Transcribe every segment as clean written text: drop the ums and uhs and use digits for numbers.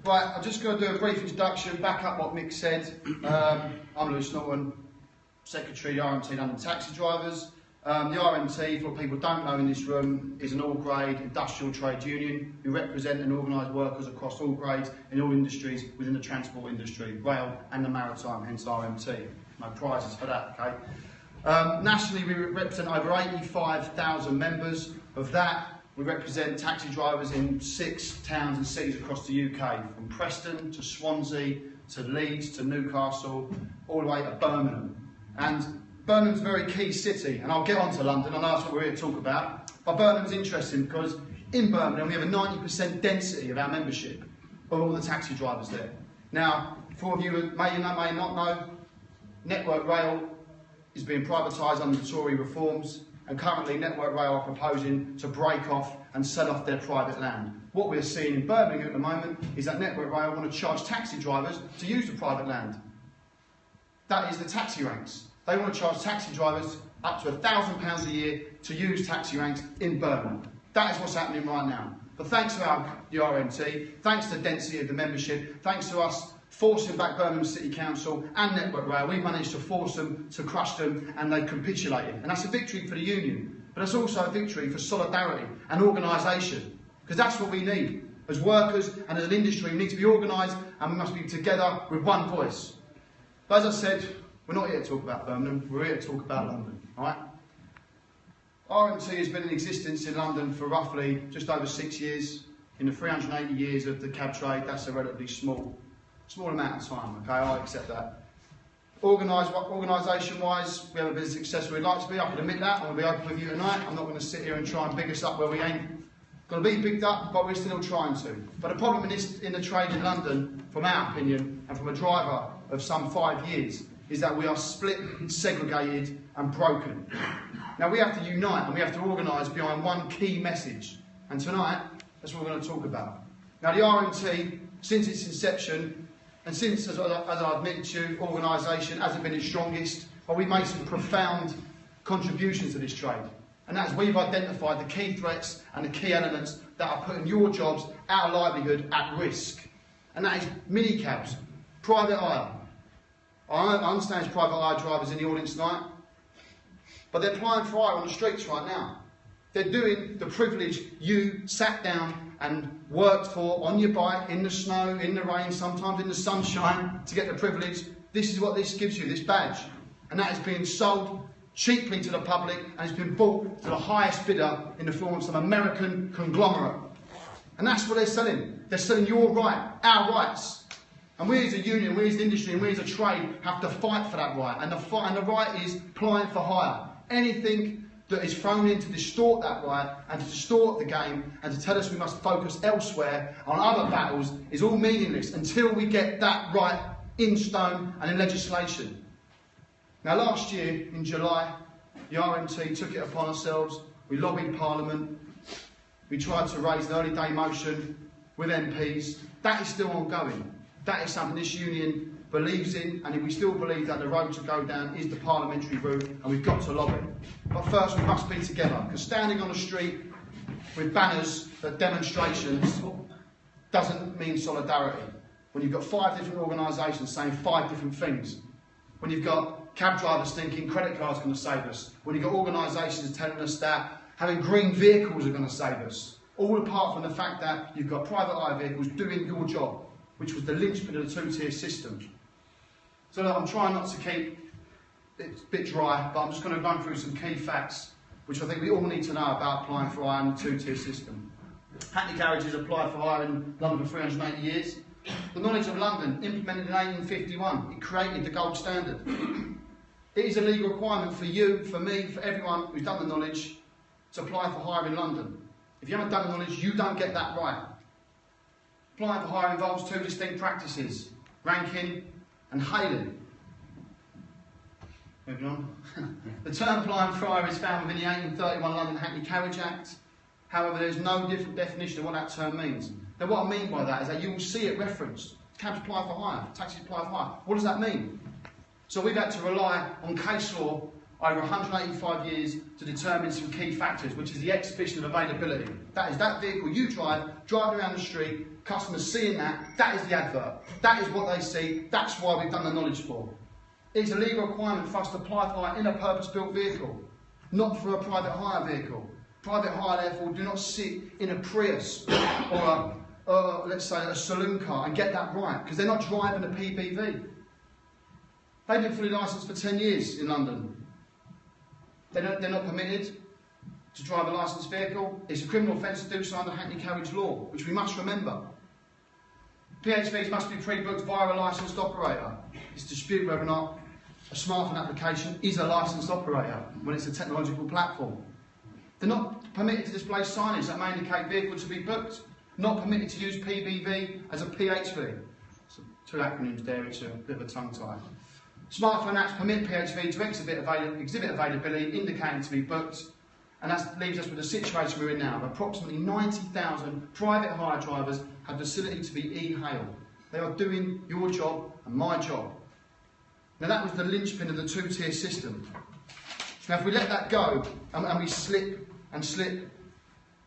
Right, I'm just going to do a brief introduction, back up what Mick said. I'm Norton, Secretary of the RMT London Taxi Drivers. The RMT, for what people don't know in this room, is an all-grade industrial trade union who represent and organise workers across all grades in all industries within the transport industry, rail and the maritime, hence RMT. No prizes for that, okay? Nationally, we represent over 85,000 members. Of that, we represent taxi drivers in 6 towns and cities across the UK, from Preston to Swansea to Leeds to Newcastle, all the way to Birmingham. And Birmingham's a very key city, and I'll get on to London, I know that's what we're here to talk about, but Birmingham's interesting because in Birmingham we have a 90% density of our membership of all the taxi drivers there. Now, for you who may not know, Network Rail is being privatised under the Tory reforms, and currently Network Rail are proposing to break off and sell off their private land. What we're seeing in Birmingham at the moment is that Network Rail want to charge taxi drivers to use the private land. That is the taxi ranks. They want to charge taxi drivers up to £1,000 a year to use taxi ranks in Birmingham. That is what's happening right now. But thanks to the RMT, thanks to the density of the membership, thanks to us forcing back Birmingham City Council and Network Rail, we managed to force them, to crush them, and they capitulated. And that's a victory for the union, but it's also a victory for solidarity and organisation, because that's what we need. As workers and as an industry, we need to be organised and we must be together with one voice. But as I said, we're not here to talk about Birmingham, we're here to talk about London, alright? RMT has been in existence in London for roughly just over 6 years. In the 380 years of the cab trade, that's a relatively small amount of time, okay, I accept that. Organisation-wise, we haven't been as successful as we'd like to be, I can admit that, I'm going to be open with you tonight. I'm not going to sit here and try and big us up where we ain't going to be bigged up, but we're still trying to. But the problem in the trade in London, from our opinion, and from a driver of some 5 years, is that we are split, segregated and broken. Now we have to unite and we have to organise behind one key message, and tonight, that's what we're going to talk about. Now the RMT, since its inception, and since, as I've mentioned to you, organisation hasn't been its strongest, but we've made some profound contributions to this trade. And that's we've identified the key threats and the key elements that are putting your jobs, our livelihood, at risk. And that is minicabs, private hire. I understand there's private hire drivers in the audience tonight, but they're applying for hire on the streets right now. They're doing the privilege you sat down and worked for on your bike, in the snow, in the rain, sometimes in the sunshine, to get the privilege. This is what this gives you, this badge. And that is being sold cheaply to the public, and it's been bought to the highest bidder in the form of some American conglomerate. And that's what they're selling. They're selling your right, our rights. And we as a union, we as an industry, and we as a trade have to fight for that right. And the right is applying for hire. Anything that is thrown in to distort that right and to distort the game and to tell us we must focus elsewhere on other battles is all meaningless until we get that right in stone and in legislation. Now last year, in July, the RMT took it upon ourselves, we lobbied Parliament, we tried to raise an early day motion with MPs. That is still ongoing. That is something this union believes in, and we still believe that the road to go down is the parliamentary route, and we've got to lobby. But first we must be together, because standing on the street with banners at demonstrations doesn't mean solidarity. When you've got 5 different organisations saying 5 different things, when you've got cab drivers thinking credit cards are going to save us, when you've got organisations telling us that having green vehicles are going to save us, all apart from the fact that you've got private hire vehicles doing your job, which was the linchpin of the 2-tier system. So look, I'm trying not to keep it a bit dry, but I'm just going to run through some key facts which I think we all need to know about applying for hire in the 2-tier system. Hackney Carriages applied for hire in London for 380 years. The knowledge of London, implemented in 1851, it created the gold standard. It is a legal requirement for you, for me, for everyone who's done the knowledge to apply for hire in London. If you haven't done the knowledge, you don't get that right. Applying for hire involves 2 distinct practices, ranking and hailing. Moving on. The term applying for hire is found within the 1831 London Hackney Carriage Act. However, there is no different definition of what that term means. Now what I mean by that is that you will see it referenced. Cabs apply for hire, taxis apply for hire. What does that mean? So we've had to rely on case law over 185 years to determine some key factors, which is the exhibition of availability. That is that vehicle you driving around the street, customers seeing that is the advert. That is what they see, that's why we've done the knowledge for. It's a legal requirement for us to apply for in a purpose-built vehicle, not for a private hire vehicle. Private hire, therefore, do not sit in a Prius or let's say a saloon car and get that right, because they're not driving a PBV. They've been fully licensed for 10 years in London. They're not permitted to drive a licensed vehicle. It's a criminal offence to do so under Hackney Carriage law, which we must remember. PHVs must be pre-booked via a licensed operator. It's disputed whether or not a smartphone application is a licensed operator when it's a technological platform. They're not permitted to display signage that may indicate vehicle to be booked. Not permitted to use PBV as a PHV. So, two acronyms there, it's a bit of a tongue tie. Smartphone apps permit PHV to exhibit availability, indicating to be booked, and that leaves us with the situation we're in now. Approximately 90,000 private hire drivers have the facility to be e-hail. They are doing your job and my job. Now that was the linchpin of the two-tier system. Now if we let that go and we slip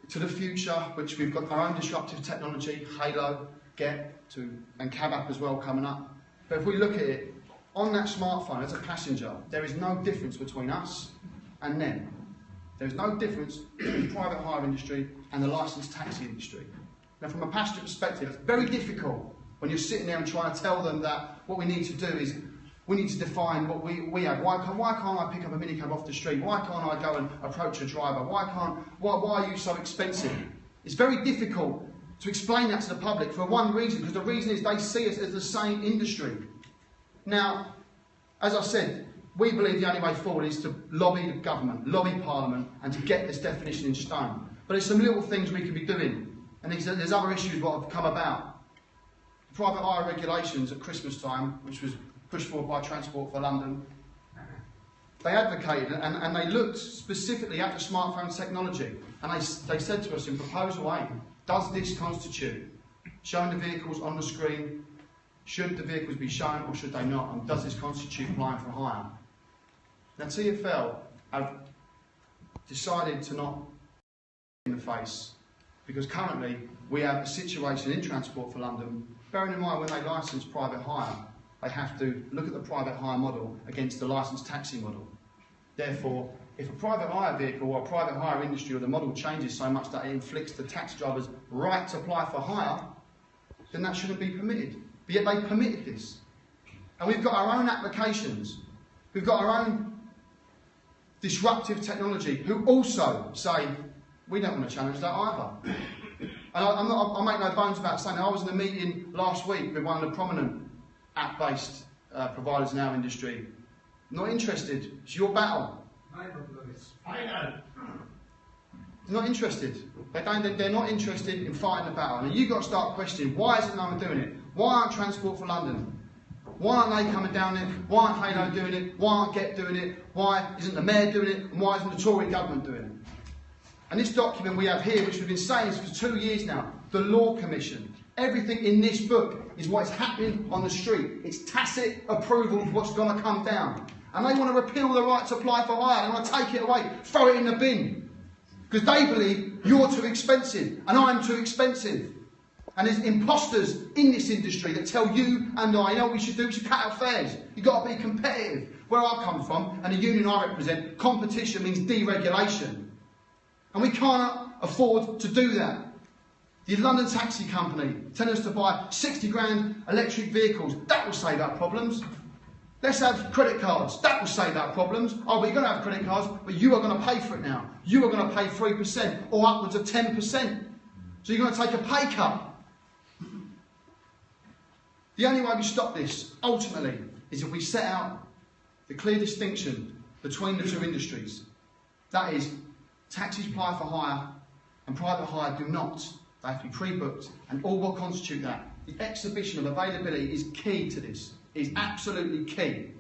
to the future, which we've got our own disruptive technology, Halo, and Cab App as well coming up. But if we look at it, on that smartphone as a passenger, there is no difference between us and them. There is no difference between the private hire industry and the licensed taxi industry. Now from a passenger perspective, it's very difficult when you're sitting there and trying to tell them that what we need to do is we need to define what we have. Why can't I pick up a minicab off the street? Why can't I go and approach a driver? Why are you so expensive? It's very difficult to explain that to the public for one reason, because the reason is they see us as the same industry. Now, as I said, we believe the only way forward is to lobby the government, lobby Parliament, and to get this definition in stone. But there's some little things we can be doing, and there's other issues that have come about. Private hire regulations at Christmas time, which was pushed forward by Transport for London, they advocated and they looked specifically at the smartphone technology, and they said to us in proposal A, does this constitute showing the vehicles on the screen? Should the vehicles be shown or should they not? And does this constitute applying for hire? Now TfL have decided to not in the face, because currently we have a situation in Transport for London, bearing in mind when they license private hire, they have to look at the private hire model against the licensed taxi model. Therefore, if a private hire vehicle or a private hire industry or the model changes so much that it inflicts the taxi driver's right to apply for hire, then that shouldn't be permitted. But yet they permitted this. And we've got our own applications. We've got our own disruptive technology who also say, we don't want to challenge that either. And I make no bones about saying, I was in a meeting last week with one of the prominent app-based providers in our industry. Not interested. It's your battle. I know. They're not interested. They're not interested in fighting the battle. And you've got to start questioning, why isn't no one doing it? Why aren't Transport for London? Why aren't they coming down there? Why aren't Halo doing it? Why aren't Get doing it? Why isn't the Mayor doing it? And why isn't the Tory government doing it? And this document we have here, which we've been saying for 2 years now, the Law Commission, everything in this book is what is happening on the street. It's tacit approval of what's going to come down. And they want to repeal the right to apply for hire. They want to take it away, throw it in the bin. Because they believe you're too expensive and I'm too expensive. And there's imposters in this industry that tell you and I, you know what we should do? We should cut our fares. You've got to be competitive. Where I come from, and the union I represent, competition means deregulation. And we can't afford to do that. The London Taxi Company telling us to buy 60 grand electric vehicles. That will save our problems. Let's have credit cards. That will save our problems. Oh, but you're going to have credit cards, but you are going to pay for it now. You are going to pay 3% or upwards of 10%. So you're going to take a pay cut. The only way we stop this, ultimately, is if we set out the clear distinction between the two industries. That is, taxis apply for hire and private hire do not. They have to be pre-booked, and all what constitute that. The exhibition of availability is key to this. It is absolutely key.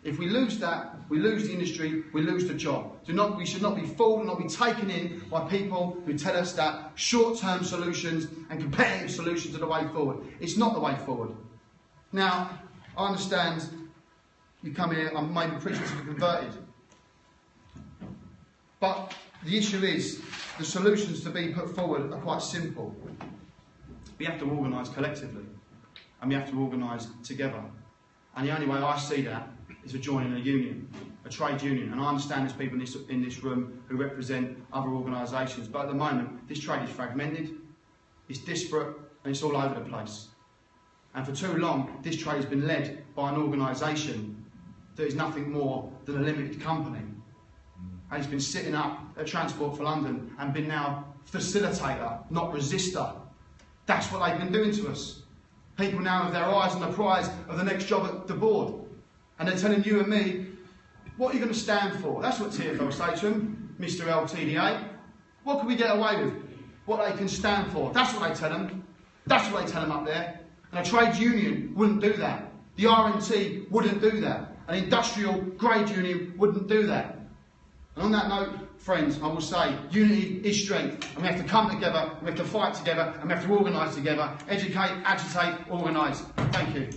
If we lose that, we lose the industry, we lose the job. We should not be fooled and not be taken in by people who tell us that short-term solutions and competitive solutions are the way forward. It's not the way forward. Now, I understand you come here, I'm maybe preaching to be converted. But the issue is, the solutions to be put forward are quite simple. We have to organise collectively, and we have to organise together. And the only way I see that is for joining a union, a trade union. And I understand there's people in this room who represent other organisations, but at the moment, this trade is fragmented, it's disparate, and it's all over the place. And for too long, this trade has been led by an organisation that is nothing more than a limited company. And it's been sitting up at Transport for London and been now facilitator, not resistor. That's what they've been doing to us. People now have their eyes on the prize of the next job at the board. And they're telling you and me, what are you going to stand for? That's what TfL say to them, Mr LTDA. What can we get away with? What they can stand for. That's what they tell them. That's what they tell them up there. And a trade union wouldn't do that. The RNT wouldn't do that. An industrial grade union wouldn't do that. And on that note, friends, I will say, unity is strength. And we have to come together, we have to fight together, and we have to organise together. Educate, agitate, organise. Thank you.